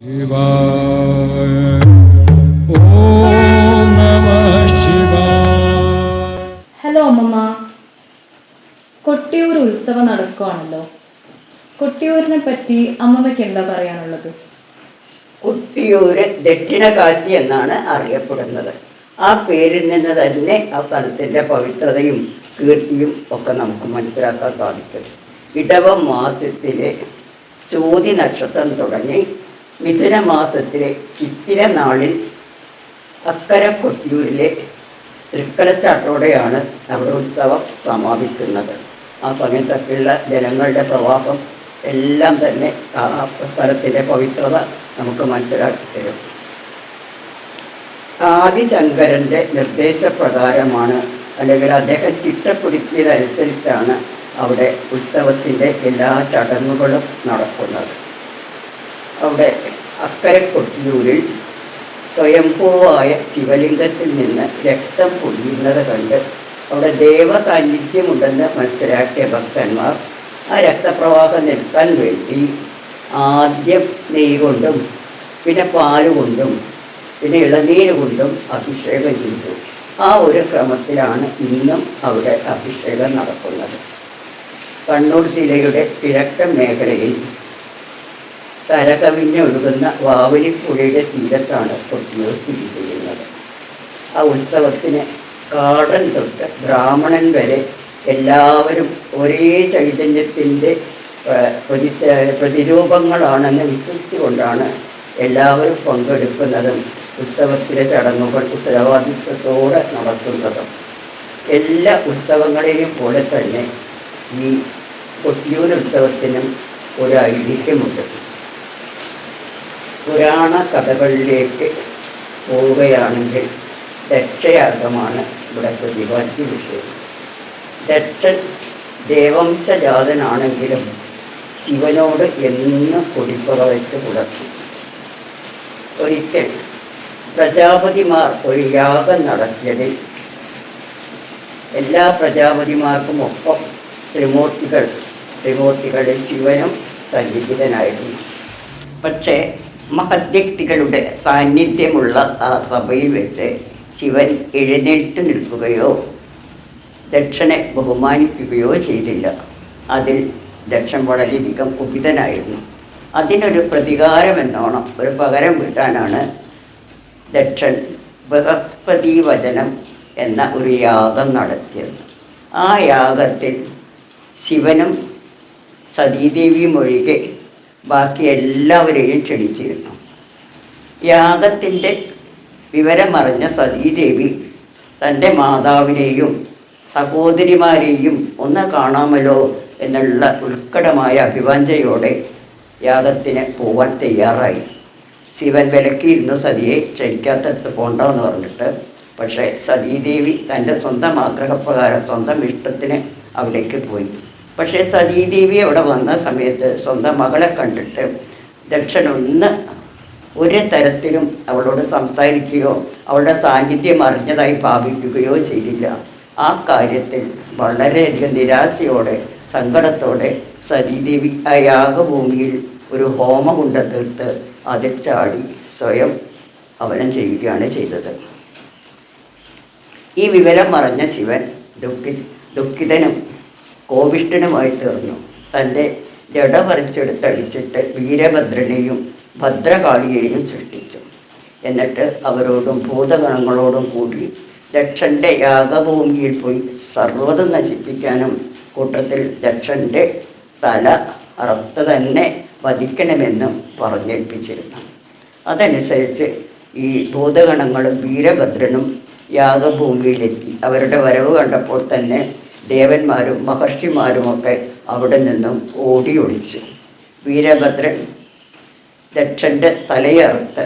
Hello അമ്മമ്മ, കൊട്ടിയൂർ ഉത്സവം നടക്കുകയാണല്ലോ. കൊട്ടിയൂരിനെ പറ്റി അമ്മമ്മയ്ക്ക് എന്താ പറയാനുള്ളത്? കൊട്ടിയൂര് ദക്ഷിണകാശി എന്നാണ് അറിയപ്പെടുന്നത്. ആ പേരിൽ നിന്ന് തന്നെ ആ സ്ഥലത്തിൻ്റെ പവിത്രതയും കീർത്തിയും ഒക്കെ നമുക്ക് മനസ്സിലാക്കാൻ സാധിക്കും. ഇടവ മാസത്തിലെ ചോതി നക്ഷത്രം തുടങ്ങി മിഥുന മാസത്തിലെ ചിത്തിര നാളിൽ അക്കര കൊട്ടിയൂരിലെ തൃക്കലച്ചാട്ടോടെയാണ് നമ്മുടെ ഉത്സവം സമാപിക്കുന്നത്. ആ സമയത്തൊക്കെയുള്ള ജനങ്ങളുടെ പ്രവാഹം എല്ലാം തന്നെ ആ സ്ഥലത്തിൻ്റെ പവിത്രത നമുക്ക് മനസ്സിലാക്കി തരും. ആദിശങ്കരൻ്റെ നിർദ്ദേശപ്രകാരമാണ്, അല്ലെങ്കിൽ അദ്ദേഹം ചിട്ടപ്പെടുത്തിയതനുസരിച്ചാണ് അവിടെ ഉത്സവത്തിൻ്റെ എല്ലാ ചടങ്ങുകളും നടക്കുന്നത്. അവിടെ അക്കരെ കൊട്ടിയൂരിൽ സ്വയംഭൂവായ ശിവലിംഗത്തിൽ നിന്ന് രക്തം പൊടിയുന്നത് കണ്ട് അവിടെ ദേവസാന്നിധ്യമുണ്ടെന്ന് മനസ്സിലാക്കിയ ഭക്തന്മാർ ആ രക്തപ്രവാഹം നിർത്താൻ വേണ്ടി ആദ്യം നെയ്യ് കൊണ്ടും പിന്നെ പാലുകൊണ്ടും പിന്നെ ഇളനീര് കൊണ്ടും അഭിഷേകം ചെയ്തു. ആ ഒരു ക്രമത്തിലാണ് ഇന്നും അവിടെ അഭിഷേകം നടക്കുന്നത്. കണ്ണൂർ ജില്ലയുടെ കിഴക്കൻ മേഖലയിൽ കരകവിഞ്ഞൊഴുകുന്ന വാവലിപ്പുഴയുടെ തീരത്താണ് കൊട്ടിയൂർ സ്ഥിതി ചെയ്യുന്നത്. ആ ഉത്സവത്തിന് കാടൻ തൊട്ട് ബ്രാഹ്മണൻ വരെ എല്ലാവരും ഒരേ ചൈതന്യത്തിൻ്റെ പ്രതിരൂപങ്ങളാണെന്ന് വിശ്വസിച്ചുകൊണ്ടാണ് എല്ലാവരും പങ്കെടുക്കുന്നതും ഉത്സവത്തിലെ ചടങ്ങുകൾ ഉത്തരവാദിത്വത്തോടെ നടത്തുന്നതും. എല്ലാ ഉത്സവങ്ങളെയും പോലെ തന്നെ ഈ കൊട്ടിയൂർ ഉത്സവത്തിനും ഒരു ഐതിഹ്യമുണ്ട്. പുരാണ കഥകളിലേക്ക് പോവുകയാണെങ്കിൽ ദക്ഷയാഗമാണ് ഇവിടെ പ്രതിപാദ്യ വിഷയം. ദക്ഷൻ ദേവംശജാതനാണെങ്കിലും ശിവനോട് എന്നും കുടിപ്പക വെച്ച് പുലർത്തി. ഒരിക്കൽ പ്രജാപതിമാർ ഒരു യാഗം നടത്തിയതിൽ എല്ലാ പ്രജാപതിമാർക്കും ഒപ്പം ത്രിമൂർത്തികളിൽ ശിവനും സന്നിഹിതനായിരുന്നു. പക്ഷേ മഹദ്വ്യക്തികളുടെ സാന്നിധ്യമുള്ള ആ സഭയിൽ വെച്ച് ശിവൻ എഴുന്നേറ്റ് നിൽക്കുകയോ ദക്ഷനെ ബഹുമാനിക്കുകയോ ചെയ്തില്ല. അതിൽ ദക്ഷൻ വളരെയധികം കുപിതനായിരുന്നു. അതിനൊരു പ്രതികാരമെന്നോണം ഒരു പകരം വീട്ടാനാണ് ദക്ഷൻ ബൃഹസ്പതി വചനം എന്ന ഒരു യാഗം നടത്തിയത്. ആ യാഗത്തിൽ ശിവനും സതീദേവിയും ഒഴികെ ബാക്കി എല്ലാവരെയും ക്ഷണിച്ചിരുന്നു. യാഗത്തിൻ്റെ വിവരമറിഞ്ഞ സതീദേവി തൻ്റെ മാതാവിനെയും സഹോദരിമാരെയും ഒന്ന് കാണാമല്ലോ എന്നുള്ള ഉത്കടമായ അഭിവാഞ്ചയോടെ യാഗത്തിന് പോവാൻ തയ്യാറായി. ശിവൻ വിലക്കിയിരുന്നു സതിയെ ക്ഷണിക്കാത്തടുത്ത് പോണ്ടെന്ന് പറഞ്ഞിട്ട്. പക്ഷേ സതീദേവി തൻ്റെ സ്വന്തം ആഗ്രഹപ്രകാരം സ്വന്തം ഇഷ്ടത്തിന് അവിടേക്ക് പോയി. പക്ഷേ സതീദേവി അവിടെ വന്ന സമയത്ത് സ്വന്തം മകളെ കണ്ടിട്ട് ദക്ഷനൊന്ന് ഒരു തരത്തിലും അവളോട് സംസാരിക്കുകയോ അവളുടെ സാന്നിധ്യം അറിഞ്ഞതായി ഭാവിക്കുകയോ ചെയ്തില്ല. ആ കാര്യത്തിൽ വളരെയധികം നിരാശയോടെ സങ്കടത്തോടെ സതീദേവി ആ യാഗഭൂമിയിൽ ഒരു ഹോമകുണ്ട തീർത്ത് അതിൽ ചാടി സ്വയം ഹവനം ചെയ്യുകയാണ് ചെയ്തത്. ഈ വിവരം അറിഞ്ഞ ശിവൻ ദുഃഖിതനും കോപിഷ്ഠനുമായി തീർന്നു. തൻ്റെ ജട പറിച്ചെടുത്തടിച്ചിട്ട് വീരഭദ്രനെയും ഭദ്രകാളിയെയും സൃഷ്ടിച്ചു. എന്നിട്ട് അവരോടും ഭൂതഗണങ്ങളോടും കൂടി ദക്ഷൻ്റെ യാഗഭൂമിയിൽ പോയി സർവ്വതും നശിപ്പിക്കാനും കൂട്ടത്തിൽ ദക്ഷൻ്റെ തല അറുത്ത് തന്നെ വധിക്കണമെന്നും പറഞ്ഞേൽപ്പിച്ചിരുന്നു. അതനുസരിച്ച് ഈ ഭൂതഗണങ്ങളും വീരഭദ്രനും യാഗഭൂമിയിലെത്തി. അവരുടെ വരവ് കണ്ടപ്പോൾ തന്നെ ദേവന്മാരും മഹർഷിമാരുമൊക്കെ അവിടെ നിന്നും ഓടിയൊളിച്ചു. വീരഭദ്രൻ ദക്ഷൻ്റെ തലയറുത്ത്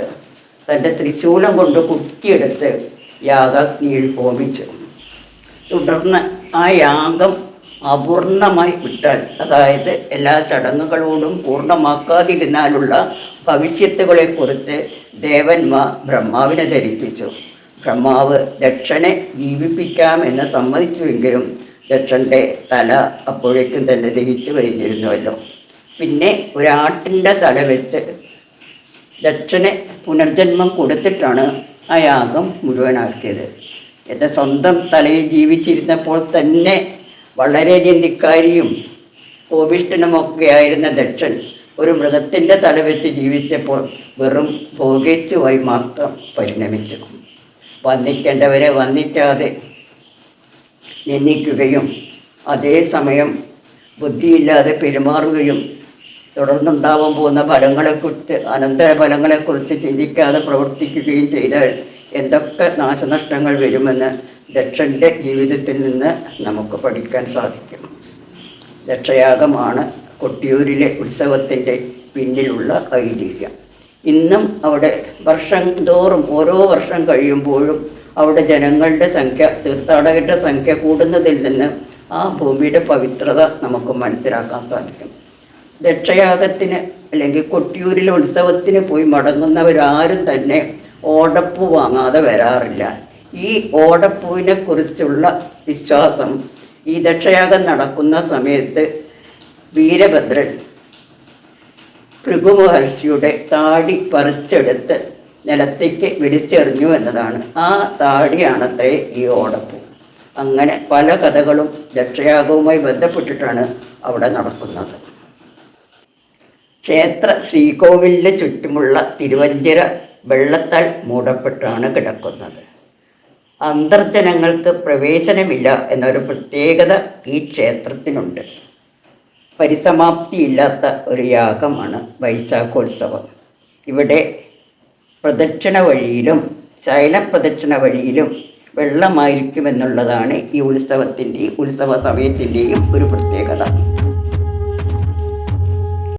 തൻ്റെ ത്രിശൂലം കൊണ്ട് കുത്തിയെടുത്ത് യാഗാഗ്നിയിൽ ഹോമിച്ചു. തുടർന്ന് ആ യാഗം അപൂർണമായി വിട്ടാൽ, അതായത് എല്ലാ ചടങ്ങുകളോടും പൂർണ്ണമാക്കാതിരുന്നാലുള്ള ഭവിഷ്യത്തുകളെക്കുറിച്ച് ദേവന്മാർ ബ്രഹ്മാവിനെ ധരിപ്പിച്ചു. ബ്രഹ്മാവ് ദക്ഷനെ ജീവിപ്പിക്കാമെന്ന് സമ്മതിച്ചുവെങ്കിലും ദക്ഷൻ്റെ തല അപ്പോഴേക്കും തന്നെ ദഹിച്ചു കഴിഞ്ഞിരുന്നുവല്ലോ. പിന്നെ ഒരാട്ടിൻ്റെ തല വെച്ച് ദക്ഷന് പുനർജന്മം കൊടുത്തിട്ടാണ് ആ യാഗം മുഴുവനാക്കിയത്. എൻ്റെ സ്വന്തം തലയിൽ ജീവിച്ചിരുന്നപ്പോൾ തന്നെ വളരെയധികം ധിക്കാരിയും കോപിഷ്ഠനുമൊക്കെ ആയിരുന്ന ദക്ഷൻ ഒരു മൃഗത്തിൻ്റെ തല വെച്ച് ജീവിച്ചപ്പോൾ വെറും ഭോഗേച്ഛുവായി മാത്രം പരിണമിച്ചു. വന്ദിക്കേണ്ടവരെ വന്ദിക്കാതെ നിന്ദിക്കുകയും അതേസമയം ബുദ്ധിയില്ലാതെ പെരുമാറുകയും തുടർന്നുണ്ടാവാൻ പോകുന്ന ഫലങ്ങളെക്കുറിച്ച് അനന്തര ഫലങ്ങളെക്കുറിച്ച് ചിന്തിക്കാതെ പ്രവർത്തിക്കുകയും ചെയ്താൽ എന്തൊക്കെ നാശനഷ്ടങ്ങൾ വരുമെന്ന് ദക്ഷൻ്റെ ജീവിതത്തിൽ നിന്ന് നമുക്ക് പഠിക്കാൻ സാധിക്കും. ദക്ഷയാഗമാണ് കൊട്ടിയൂരിലെ ഉത്സവത്തിൻ്റെ പിന്നിലുള്ള ഐതിഹ്യം. ഇന്നും അവിടെ വർഷം തോറും ഓരോ വർഷം കഴിയുമ്പോഴും അവിടെ ജനങ്ങളുടെ സംഖ്യ, തീർത്ഥാടകരുടെ സംഖ്യ കൂടുന്നതിൽ നിന്ന് ആ ഭൂമിയുടെ പവിത്രത നമുക്ക് മനസ്സിലാക്കാൻ സാധിക്കും. ദക്ഷയാഗത്തിന് അല്ലെങ്കിൽ കൊട്ടിയൂരിലെ ഉത്സവത്തിന് പോയി മടങ്ങുന്നവരാരും തന്നെ ഓടപ്പൂ വാങ്ങാതെ വരാറില്ല. ഈ ഓടപ്പൂവിനെ കുറിച്ചുള്ള വിശ്വാസം ഈ ദക്ഷയാഗം നടക്കുന്ന സമയത്ത് വീരഭദ്രൻ ഭൃഗു മഹർഷിയുടെ താടി പറിച്ചെടുത്ത് നിലത്തേക്ക് വിളിച്ചെറിഞ്ഞു എന്നതാണ്. ആ താടിയാണത്രേ ഈ ഓടപ്പൂ. അങ്ങനെ പല കഥകളും ദക്ഷയാഗവുമായി ബന്ധപ്പെട്ടിട്ടാണ് അവിടെ നടക്കുന്നത്. ക്ഷേത്ര ശ്രീകോവിലിന് ചുറ്റുമുള്ള തിരുവഞ്ചിറ വെള്ളത്താൽ മൂടപ്പെട്ടാണ് കിടക്കുന്നത്. അന്തർജനങ്ങൾക്ക് പ്രവേശനമില്ല എന്നൊരു പ്രത്യേകത ഈ ക്ഷേത്രത്തിനുണ്ട്. പരിസമാപ്തിയില്ലാത്ത ഒരു യാഗമാണ് വൈശാഖോത്സവം. ഇവിടെ പ്രദക്ഷിണ വഴിയിലും ശയനപ്രദക്ഷിണ വഴിയിലും വെള്ളമായിരിക്കുമെന്നുള്ളതാണ് ഈ ഉത്സവത്തിൻ്റെയും ഉത്സവ സമയത്തിൻ്റെയും ഒരു പ്രത്യേകത.